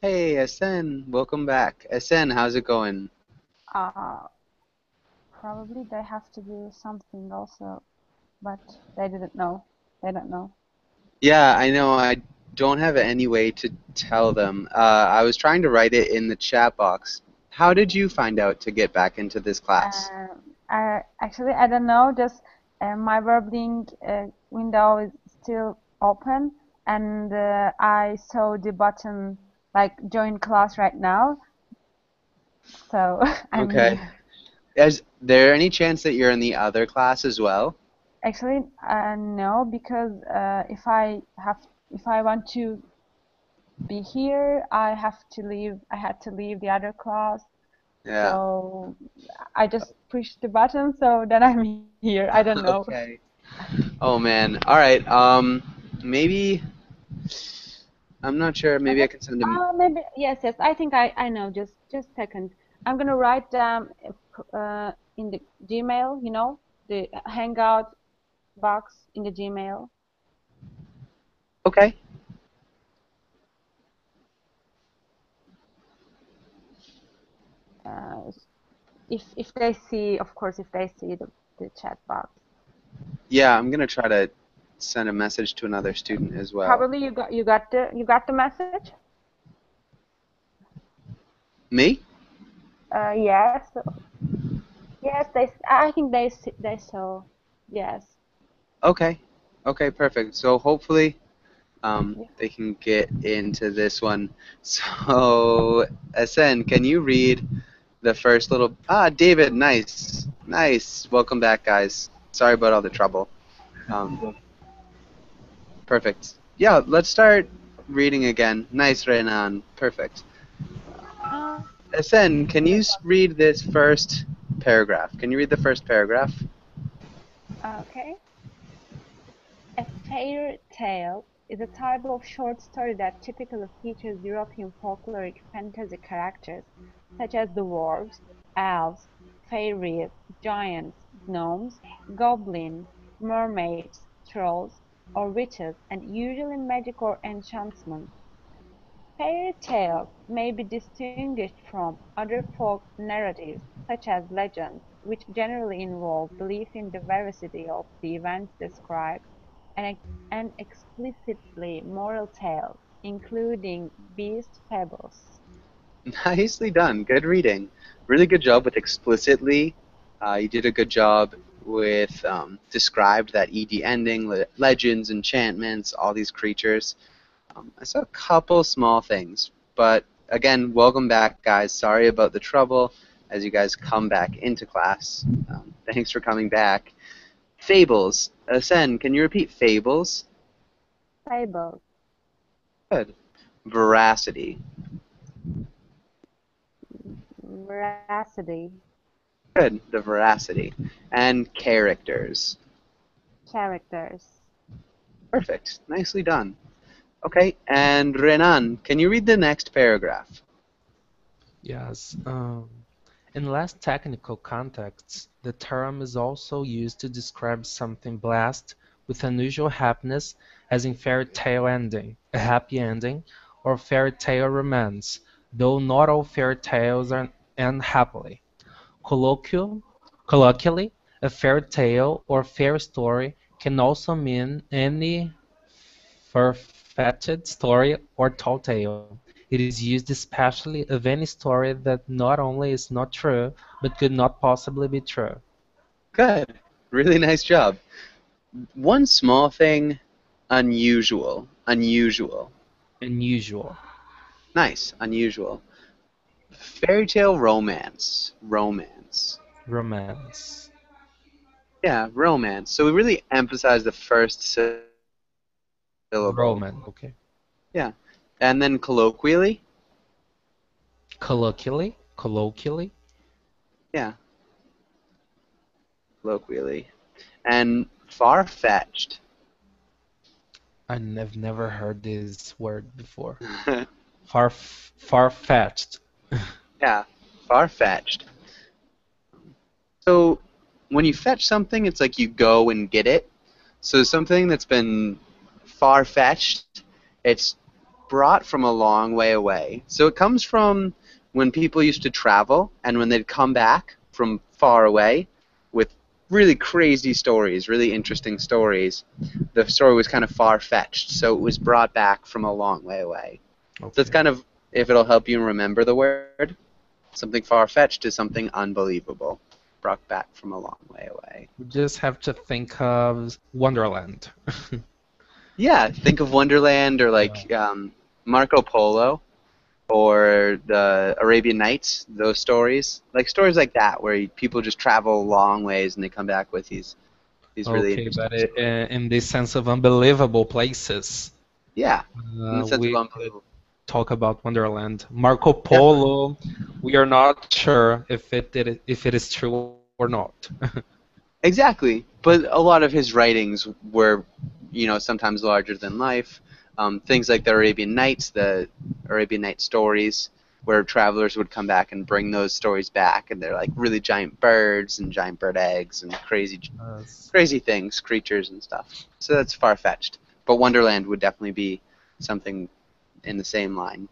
Hey, Asen, welcome back. Asen, how's it going? Uh, Probably they have to do something also, but they didn't know. They don't know. Yeah, I know. I don't have any way to tell them. I was trying to write it in the chat box. How did you find out to get back into this class? I don't know. Just my Verbling window is still open, and I saw the button like join class right now, so I'm Okay. here. Is there any chance that you're in the other class as well? Actually, no, because if I want to be here, I have to leave. I had to leave the other class. Yeah. So I just pushed the button, so then I'm here. I don't know. Okay. Oh man. All right. Maybe I'm not sure. Maybe I Okay. can send him. Maybe yes. I think I know. Just second. I'm gonna write them in the Gmail. You know, the Hangout box in the Gmail. Okay. Uh, if they see, of course, if they see the chat box. Yeah, I'm gonna try to send a message to another student as well. Probably you got the message. Me? Yes. Yes. I think they saw. Yes. Okay. Okay, perfect. So hopefully Yeah. they can get into this one. So, Asen, can you read the first little? Ah, David, nice, nice. Welcome back, guys. Sorry about all the trouble. Um, perfect. Yeah, let's start reading again. Nice, Renan. Perfect. Uh, Asen, can you read this first paragraph? Can you read the first paragraph? okay. A fairy tale is a type of short story that typically features European folkloric fantasy characters such as dwarves, elves, fairies, giants, gnomes, goblins, mermaids, trolls, or witches, and usually magic or enchantment. Fairy tales may be distinguished from other folk narratives, such as legends, which generally involve belief in the veracity of the events described, and, and explicitly moral tales, including beast fables. Nicely done. Good reading. Really good job with explicitly. You did a good job with described that ED ending, legends, enchantments, all these creatures. I saw a couple small things, but again, welcome back, guys. Sorry about the trouble as you guys come back into class. Thanks for coming back. Fables. Sen, can you repeat fables? Fables, Good. Veracity. veracity, Good. The veracity. And characters. characters. Perfect. Nicely done. Okay, and Renan, can you read the next paragraph? Yes. In less technical contexts, the term is also used to describe something blessed with unusual happiness, as in fairy tale ending, a happy ending, or fairy tale romance, though not all fairy tales end happily. Colloquial, Colloquially, a fairy tale or fairy story can also mean any far-fetched story or tall tale. It is used especially of any story that not only is not true, but could not possibly be true. Good. Really nice job. One small thing, unusual. Unusual. Unusual. Nice. Unusual. Fairy tale romance. Romance. Romance. Yeah, romance. So we really emphasize the first syllable. Romance. Okay. Yeah. And then colloquially? Colloquially. Colloquially. Yeah, colloquially. And far-fetched. I've never heard this word before. Far-fetched. Yeah, far-fetched. So when you fetch something, it's like you go and get it. So something that's been far-fetched, it's brought from a long way away. So it comes from when people used to travel, and when they'd come back from far away with really crazy stories, really interesting stories, the story was kind of far-fetched, so it was brought back from a long way away. So it's Okay. kind of, if it'll help you remember the word, something far-fetched is something unbelievable, brought back from a long way away. We just have to think of Wonderland. Yeah, think of Wonderland or like Marco Polo or the Arabian Nights, those stories. Like stories like that where people just travel long ways and they come back with these really Okay, interesting but stories. in the sense of unbelievable places, Yeah, in the sense of we could unbelievable. talk about Wonderland. Marco Definitely. Polo, we are not sure if it is true or not. Exactly. But a lot of his writings were, sometimes larger than life. Things like the Arabian Nights stories, where travelers would come back and bring those stories back, and they're like really giant birds and giant bird eggs and crazy, Yes. crazy things, creatures and stuff. So that's far-fetched. But Wonderland would definitely be something in the same line.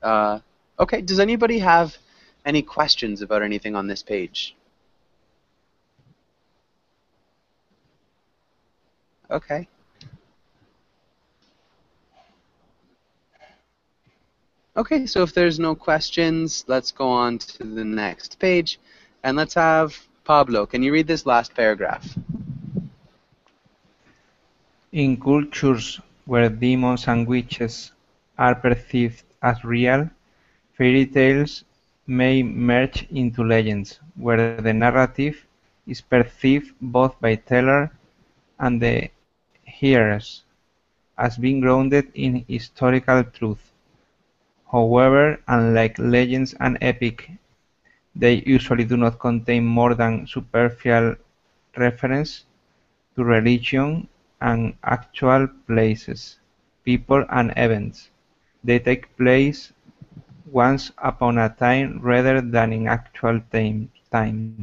Uh, okay, does anybody have any questions about anything on this page? Okay. Okay, so if there's no questions, let's go on to the next page. And let's have Pablo. Can you read this last paragraph? In cultures where demons and witches are perceived as real, fairy tales may merge into legends, where the narrative is perceived both by teller and the hearers as being grounded in historical truth. However, unlike legends and epic, they usually do not contain more than superficial reference to religion and actual places, people and events. They take place once upon a time rather than in actual times.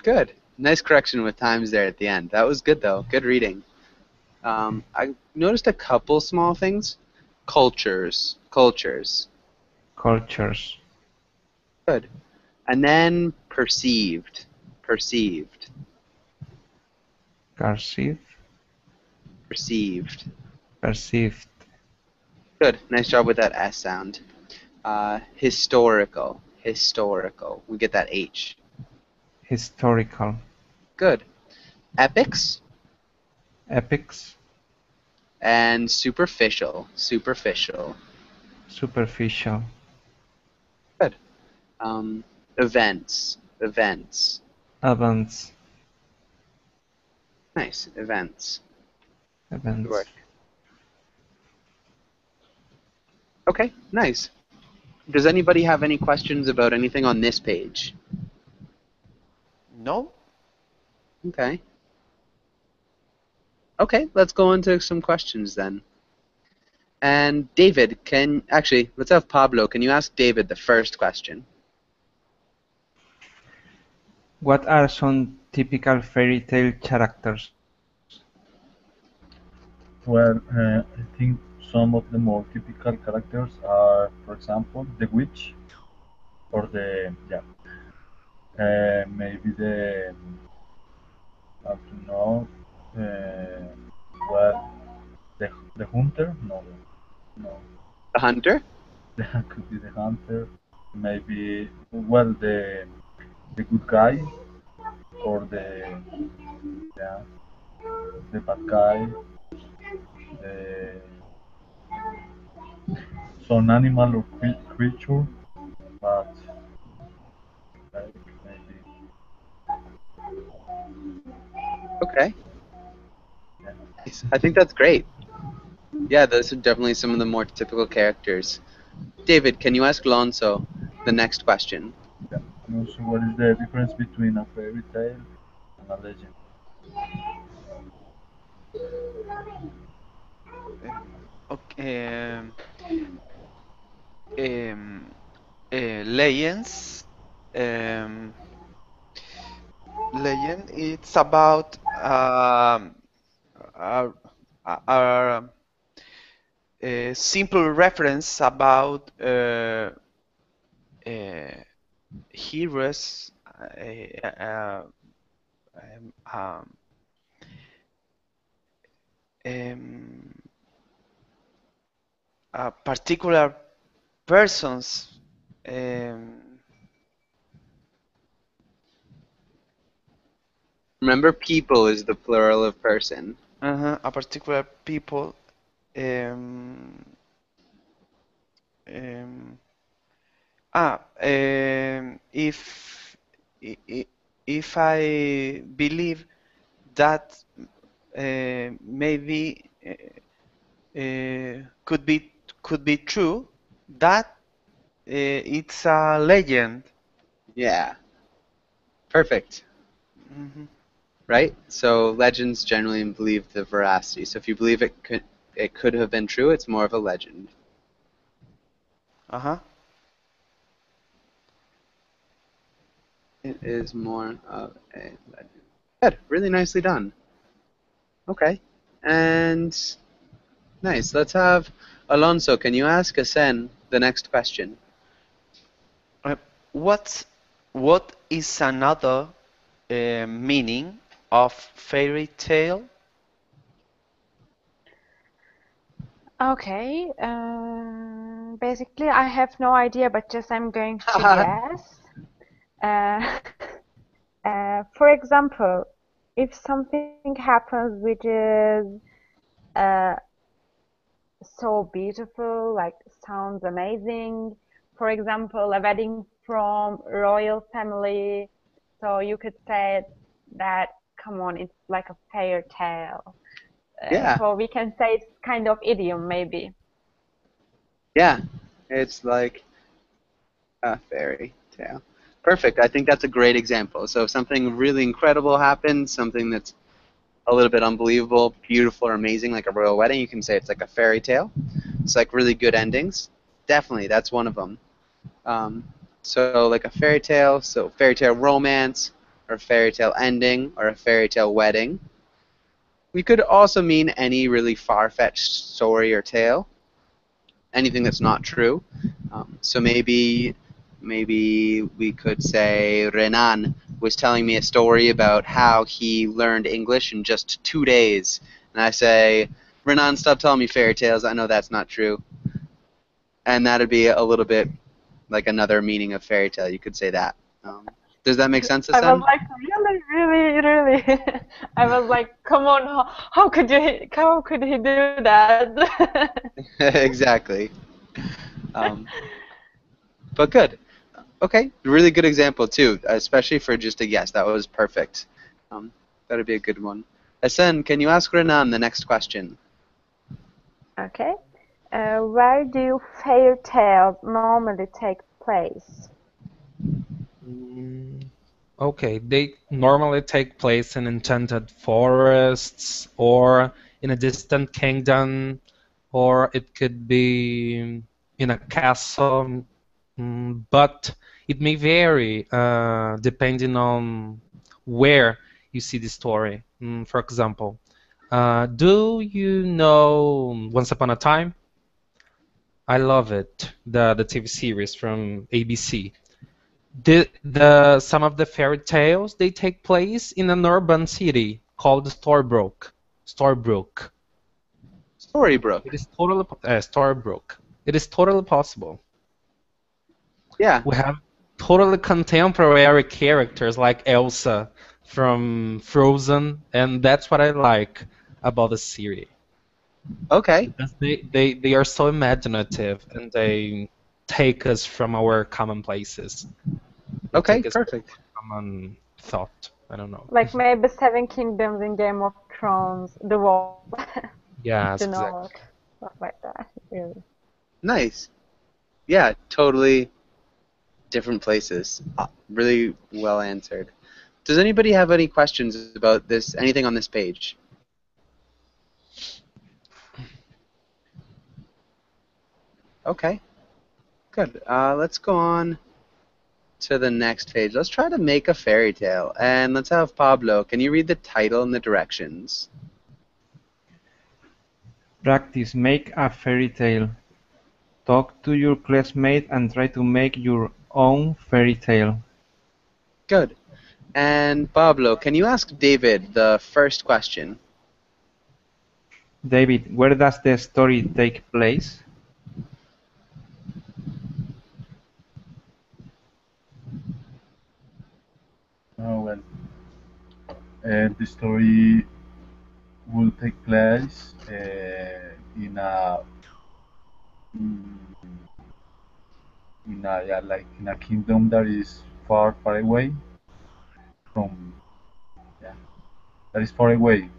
Good. Nice correction with times there at the end. That was good, though. Good reading. I noticed a couple small things. Cultures. Cultures. Cultures. Good. And then perceived. Perceived. Cursive. Perceived. Perceived. Good. Nice job with that S sound. Historical. Historical. We get that H. Historical. Good. Epics Epics. and superficial. Superficial. Superficial. Good. Events. Events. Events. Nice. Events. Good Events. work. Okay, nice. Does anybody have any questions about anything on this page? No? Okay. Okay, let's go into some questions then. And David, let's have Pablo. Can you ask David the first question? What are some typical fairy tale characters? Well, I think some of the more typical characters are, for example, the witch or maybe I don't know, uh, well, the hunter, no, The hunter? that could be the hunter, maybe, well, the good guy or yeah, the bad guy, the some animal or creature, but like maybe. Okay. Yeah. Nice. I think that's great. Yeah, those are definitely some of the more typical characters. David, can you ask Lonzo the next question? Yeah. And also, what is the difference between a fairy tale and a legend? Okay. Um, Legends. Um, Legend. It's about a a simple reference about heroes, um, um, um, particular persons. Remember, people is the plural of person. A particular people. Um, um, if if I believe that maybe could be true, that it's a legend. Yeah. Perfect. Mhm. Right? So legends generally believe the veracity. So if you believe it could have been true, it's more of a legend. Uh-huh. It is more of a legend. Good. Really nicely done. Okay. And nice. Let's have Alonso. Can you ask Asen the next question? Uh, what what is another meaning of fairy tale? Okay. Basically, I have no idea, but just I'm going to guess. Uh, for example, if something happens which is uh, so beautiful, like sounds amazing. For example, a wedding from royal family. So you could say that, come on, it's like a fairy tale. Yeah. So we can say it's kind of idiom, maybe. Yeah. It's like a fairy tale. Perfect. I think that's a great example. So if something really incredible happens, something that's a little bit unbelievable, beautiful, or amazing, like a royal wedding, you can say it's like a fairy tale. It's like really good endings. Definitely, that's one of them. Um, so like a fairy tale, so fairy tale romance, or fairy tale ending, or a fairy tale wedding. We could also mean any really far-fetched story or tale, anything that's not true. So maybe we could say Renan was telling me a story about how he learned English in just 2 days, and I say, Renan, stop telling me fairy tales. I know that's not true, and that'd be a little bit like another meaning of fairy tale. You could say that. Does that make sense, I was Asen? like, really. I was like, come on, how could he do that? Exactly. Um, but good. Okay, really good example too, especially for just a guess. That was perfect. That'd be a good one. Asen, can you ask Renan the next question? Okay. Where do fairy tales normally take place? Mm, Okay, they normally take place in enchanted forests or in a distant kingdom, or it could be in a castle, but it may vary depending on where you see the story. For example, do you know Once Upon a Time? I love it, the TV series from ABC. The some of the fairy tales they take place in an urban city called Storbrook. Storbrook. Storybrooke. It is totally Storbrook. It is totally possible. Yeah. We have totally contemporary characters like Elsa from Frozen, and that's what I like about the series Okay. because they are so imaginative and they take us from our common places. They Okay. take us from Perfect. our common thought. I don't know. Like maybe Seven Kingdoms in Game of Thrones, The Wall, Yes, the exactly. novel, stuff like that. Really. Nice. Yeah. Totally different places. Really well answered. Does anybody have any questions about this? Anything on this page? Okay. Good. Let's go on to the next page. Let's try to make a fairy tale. And let's have Pablo. Can you read the title and the directions? Practice. Make a fairy tale. Talk to your classmate and try to make your own fairy tale. Good. And Pablo, can you ask David the first question? David, where does the story take place? Oh, well, the story will take place in a mm, like in a kingdom that is far far away from, yeah, that is far away.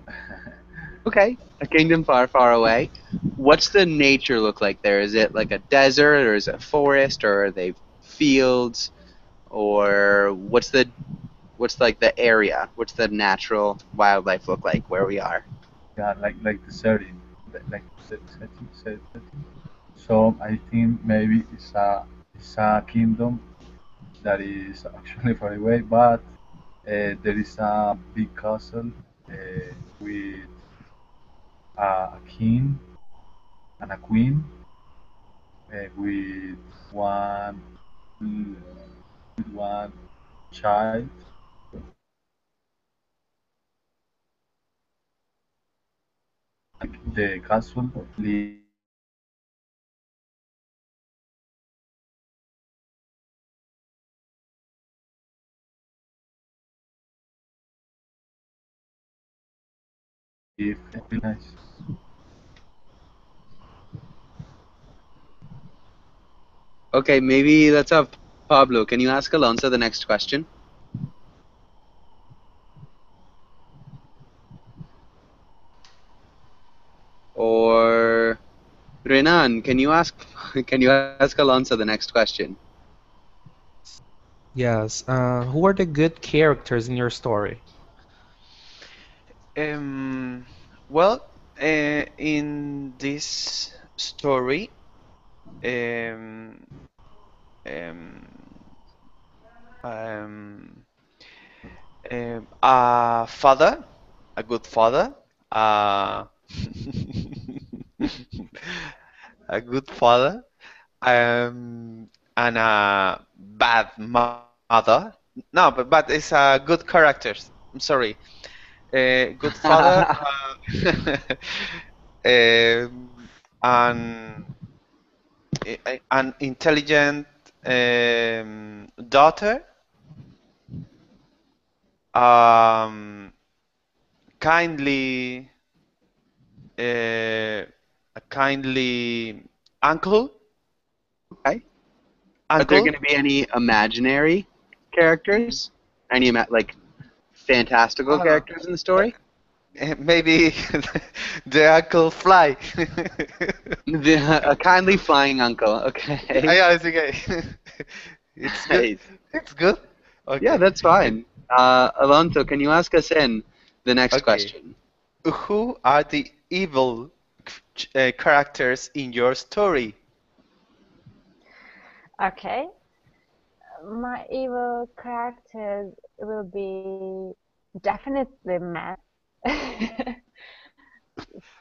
Okay, a kingdom far, far away. What's the nature look like there? Is it like a desert, or is it a forest, or are they fields, or what's like the area? What's the natural wildlife look like where we are? Yeah, like the setting, like setting. So I think maybe it's a kingdom that is actually far away, but there is a big castle with a king and a queen with one with one child. Like the castle live very nice. Okay, maybe that's up. Pablo, can you ask Alonso the next question? Or Renan, can you ask can you ask Alonso the next question? Yes. Who are the good characters in your story? Um, well, in this story, um, um, um, a father, a good father, uh, a good father, and a bad mother. No, but it's good characters. I'm sorry. Good father, and an intelligent daughter, um, kindly, a kindly uncle, Okay. Are there going uncle. to be any imaginary characters? Any like fantastical Oh, characters in the story? maybe the uncle fly. A kindly flying uncle. Okay. Yeah, it's okay. It's good. Nice. It's good. Yeah, Okay. that's fine. Alonso, can you ask us in the next Okay. question? Who are the evil characters in your story? Okay. My evil characters will be definitely Matt.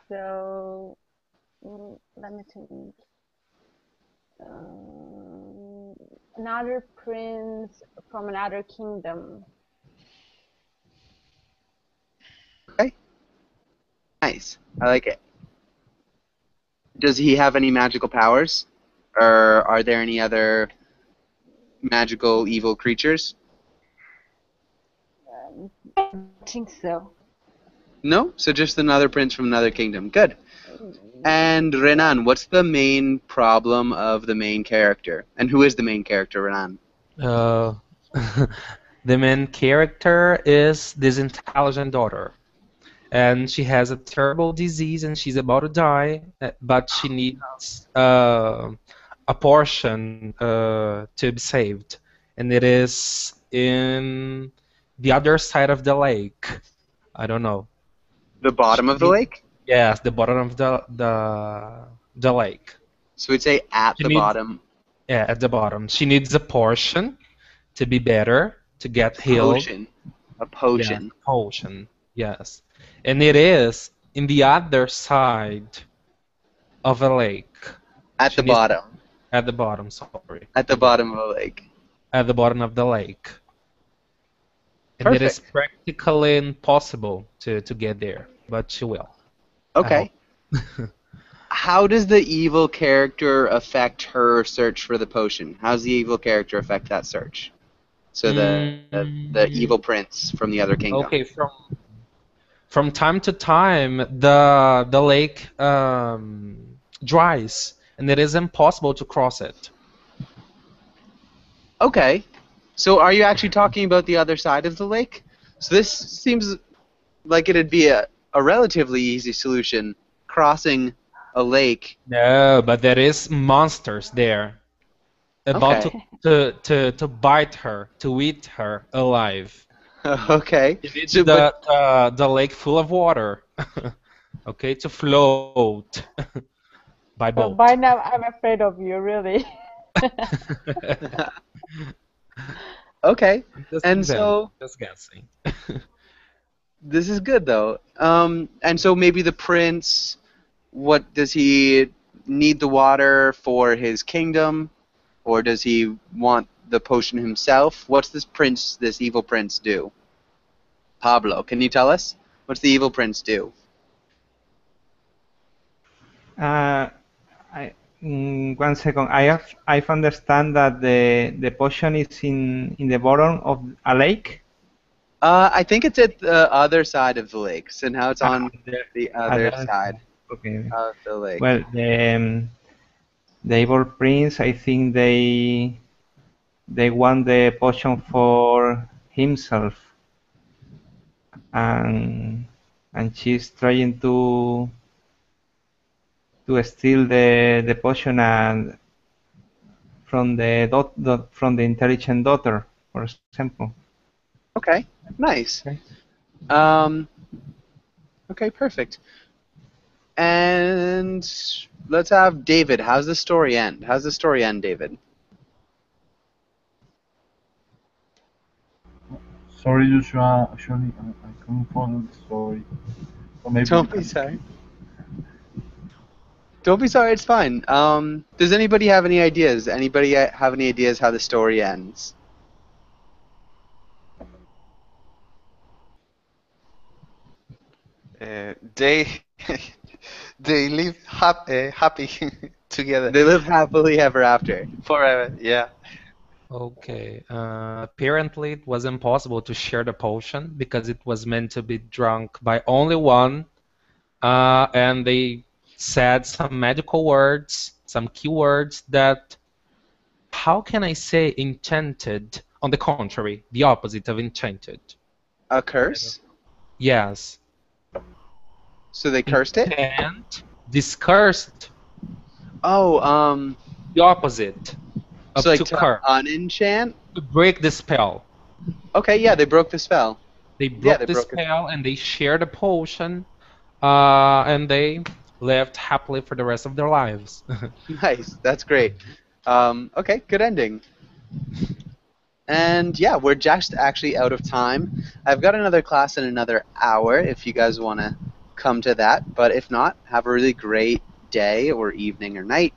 So let me think. Um, Another prince from another kingdom. Okay. Nice. I like it. Does he have any magical powers? Or are there any other magical evil creatures? I think so. No? So just another prince from another kingdom. Good. And Renan, what's the main problem of the main character? And who is the main character, Renan? Uh, the main character is this intelligent daughter, and she has a terrible disease, and she's about to die, but she needs a portion to be saved, and it is in the other side of the lake. I don't know. The She bottom of the need, lake? yes, the bottom of the lake. So we'd say at She the needs, bottom. yeah, at the bottom. She needs a portion to be better, to get healed. Potion. A Yes, potion. potion. Yes. And it is in the other side of a lake. At She the needs- bottom. At the bottom, sorry. At the bottom of a lake. At the bottom of the lake. And it is Perfect. practically impossible to get there, but she will. I Okay. How does the evil character affect her search for the potion? How does the evil character affect that search? So the evil prince from the other kingdom. Okay, from time to time, the lake dries, and it is impossible to cross it. Okay. So are you actually talking about the other side of the lake? So this seems like it'd be a relatively easy solution, crossing a lake. No, but there is monsters there, about to bite her, to eat her alive. Okay. You need So, but, the lake full of water, okay, to float by So boat. by now, I'm afraid of you, really. okay. Just And invent, so just guessing. this is good though. And so maybe the prince, what does he need the water for his kingdom, or does he want the potion himself? What's this evil prince do? Pablo, can you tell us? What's the evil prince do? One second. I've understand that the potion is in the bottom of a lake. I think it's at the other side of the lake, so now it's on the other Other side Okay. of the lake. Well, the evil prince, I think they want the potion for himself, and she's trying to steal the potion and from the intelligent daughter, for example. Okay, nice. Okay. Okay, perfect. And let's have David. How's the story end? How's the story end, David? Sorry, Joshua. Actually, I couldn't follow the story. So maybe Don't be sorry. Don't be sorry. It's fine. Does anybody have any ideas? Anybody have any ideas how the story ends? They they live happy together They live happily ever after. forever. Yeah. Okay. Apparently, it was impossible to share the potion because it was meant to be drunk by only one. And they said some magical words, some keywords that, how can I say enchanted? On the contrary, the opposite of enchanted. A curse? Yes. So they cursed it? And discursed, Oh, the opposite of so like to to curse, unenchant? to break the spell. Okay, yeah, they broke the spell. They broke the broke it. spell and they shared a potion, and they lived happily for the rest of their lives. Nice, that's great. Okay, good ending. And yeah, we're just actually out of time. I've got another class in another hour if you guys want to come to that. But if not, have a really great day or evening or night.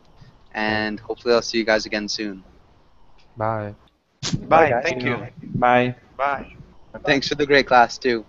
And hopefully I'll see you guys again soon. Bye. Bye. guys. Thank you. Bye. Bye. Thanks for the great class too.